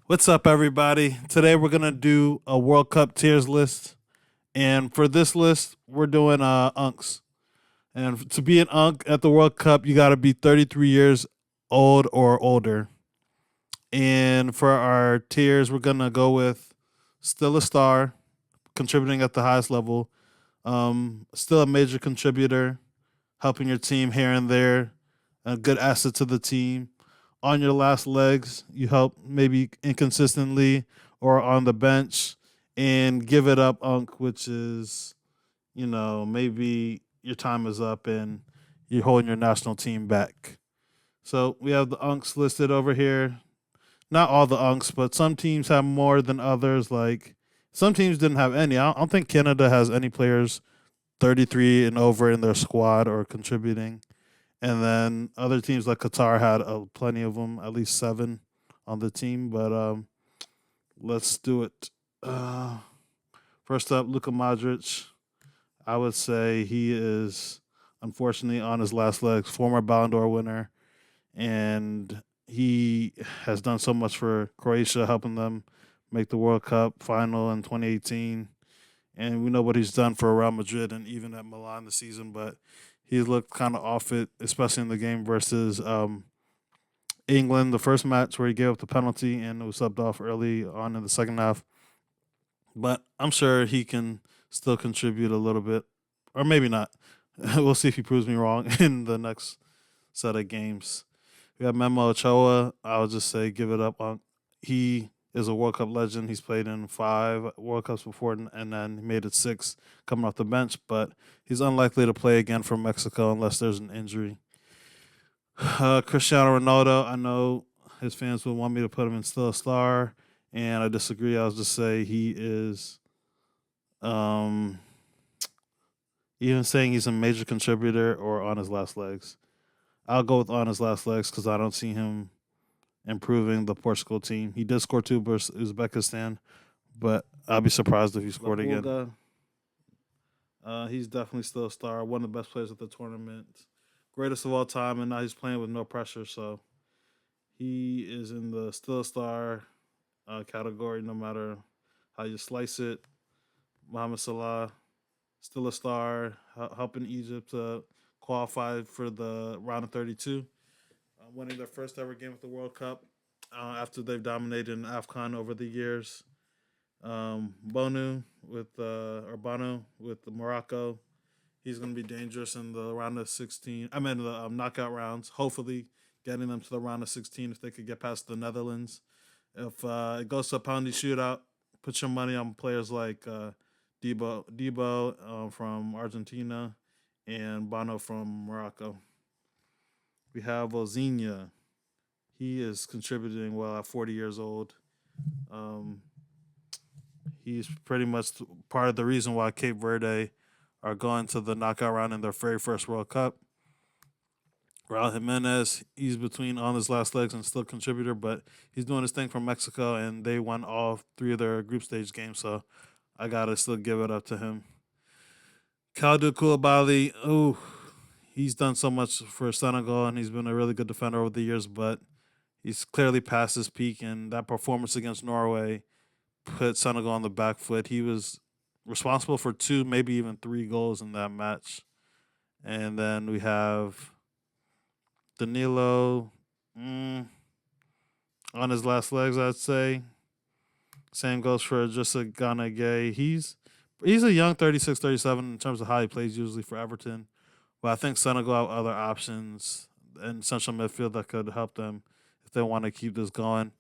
What's up, everybody? Today we're gonna do a World Cup tiers list, and for this list, we're doing unks. And to be an unk at the World Cup, you got to be 33 years old or older. And for our tiers, we're gonna go with still a star, contributing at the highest level, still a major contributor, helping your team here and there, a good asset to the team. On your last legs, you help maybe inconsistently or on the bench, and give it up, Unk, which is, maybe your time is up and you're holding your national team back. So we have the Unks listed over here. Not all the Unks, but some teams have more than others. Like some teams didn't have any. I don't think Canada has any players 33 and over in their squad or contributing. And then other teams like Qatar had plenty of them, at least seven on the team. But let's do it. Uh, First up, Luka Modric. I would say he is unfortunately on his last legs. Former Ballon d'Or winner, and he has done so much for Croatia, helping them make the World Cup final in 2018. And we know what he's done for Real Madrid and even at Milan this season. But he looked kind of off it, especially in the game versus England, the first match where he gave up the penalty and was subbed off early on in the second half. But I'm sure he can still contribute a little bit, or maybe not. We'll see if he proves me wrong in the next set of games. We have Memo Ochoa. I would just say give it up on. He is a World Cup legend. He's played in 5 World Cups before, and then he made it six coming off the bench. But he's unlikely to play again for Mexico unless there's an injury. Cristiano Ronaldo. I know his fans would want me to put him in still a star, and I disagree. I'll just say he is. Um, Even saying he's a major contributor or on his last legs. I'll go with on his last legs because I don't see him improving the Portugal team. He did score two versus Uzbekistan, but I'll be surprised if he scored again. He's definitely still a star, one of the best players at the tournament, greatest of all time, and now he's playing with no pressure. So he is in the still a star category, no matter how you slice it. Mohamed Salah, still a star, helping Egypt qualify for the round of 32, winning their first ever game at the World Cup after they've dominated in AFCON over the years. Bono with Morocco. He's going to be dangerous in the round of 16. I mean, the knockout rounds. Hopefully, getting them to the round of 16 if they could get past the Netherlands. If it goes to a penalty shootout, put your money on players like Debo from Argentina and Bono from Morocco. We have Ozinha. He is contributing well at 40 years old. Um, he's pretty much part of the reason why Cape Verde are going to the knockout round in their very first World Cup. Raul Jimenez, he's between on his last legs and still a contributor, but he's doing his thing from Mexico, and they won all three of their group stage games, so I gotta still give it up to him. Kalidou Koulibaly, he's done so much for Senegal, and he's been a really good defender over the years, but he's clearly past his peak, and that performance against Norway put Senegal on the back foot. He was responsible for two, maybe even three goals in that match. And then we have Danilo on his last legs, I'd say. Same goes for Jessica Ghana Gay. He's a young 36, 37 in terms of how he plays usually for Everton. But I think Senegal have other options in central midfield that could help them if they want to keep this going.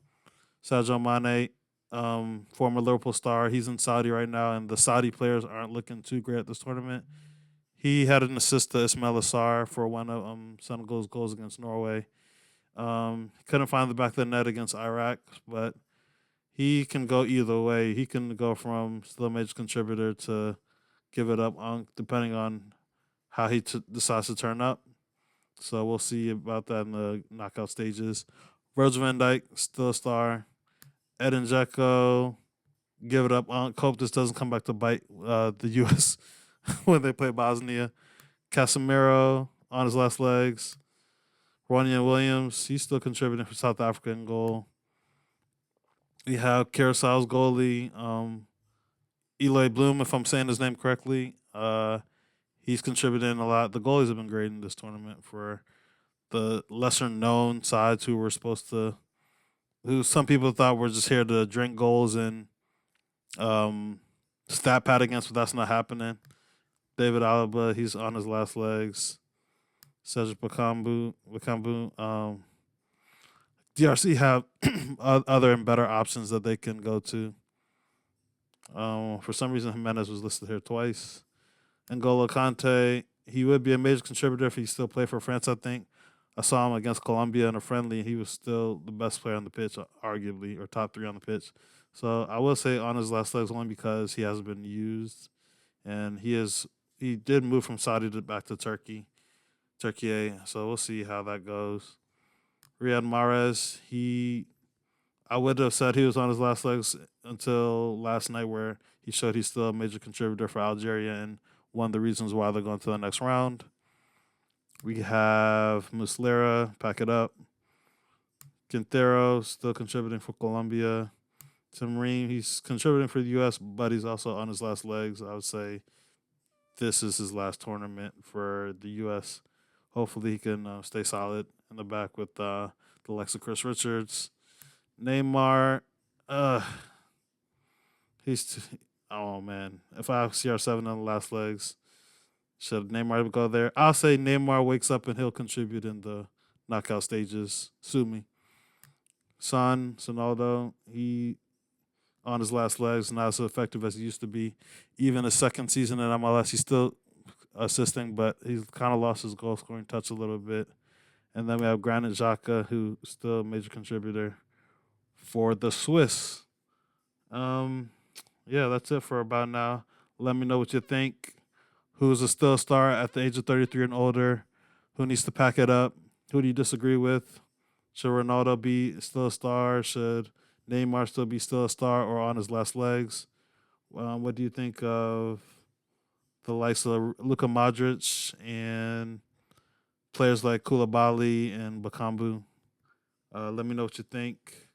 Sadio Mane, former Liverpool star, he's in Saudi right now, and the Saudi players aren't looking too great at this tournament. He had an assist to Ismail Assar for one of Senegal's goals against Norway. He couldn't find the back of the net against Iraq, but he can go either way. He can go from still a major contributor to give it up, depending on how he decides to turn up. So we'll see about that in the knockout stages. Virgil van Dijk, still a star. Edin Dzeko, give it up. Hope this doesn't come back to bite the U.S. when they play Bosnia. Casemiro on his last legs. Ronnie Williams, he's still contributing for South Africa in goal. We have Curaçao's goalie, Eloy Bloom, if I'm saying his name correctly. He's contributing a lot. The goalies have been great in this tournament for the lesser known sides who were supposed to, who some people thought were just here to drink goals and um, stat pad against, but that's not happening. David Alaba, he's on his last legs. Cedric Bakambu. DRC have other and better options that they can go to. For some reason, Jimenez was listed here twice. N'Golo Kante, he would be a major contributor if he still played for France, I think. I saw him against Colombia in a friendly. He was still the best player on the pitch, arguably, or top three on the pitch. So I will say on his last legs only because he hasn't been used, and he did move from Saudi back to Turkey. So we'll see how that goes. Riyad Mahrez, I would have said he was on his last legs until last night, where he showed he's still a major contributor for Algeria and one of the reasons why they're going to the next round. We have Muslera, pack it up. Quintero still contributing for Colombia. Tim Ream, he's contributing for the U.S., but he's also on his last legs. I would say this is his last tournament for the U.S. Hopefully, he can stay solid in the back with the likes of Chris Richards. Neymar, uh, oh man. If I have CR7 on the last legs, should Neymar go there? I'll say Neymar wakes up and he'll contribute in the knockout stages. Sue me. Sonaldo, he on his last legs, not as effective as he used to be. Even his second season in MLS, he's still assisting, but he's kind of lost his goal scoring touch a little bit. And then we have Granit Xhaka, who's still a major contributor for the Swiss. Yeah, that's it for about now. Let me know what you think. Who's still a star at the age of 33 and older? Who needs to pack it up? Who do you disagree with? Should Ronaldo be still a star? Should Neymar still a star or on his last legs? What do you think of the likes of Luka Modric and players like Koulibaly and Bakambu? Let me know what you think.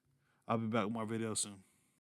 I'll be back with more videos soon.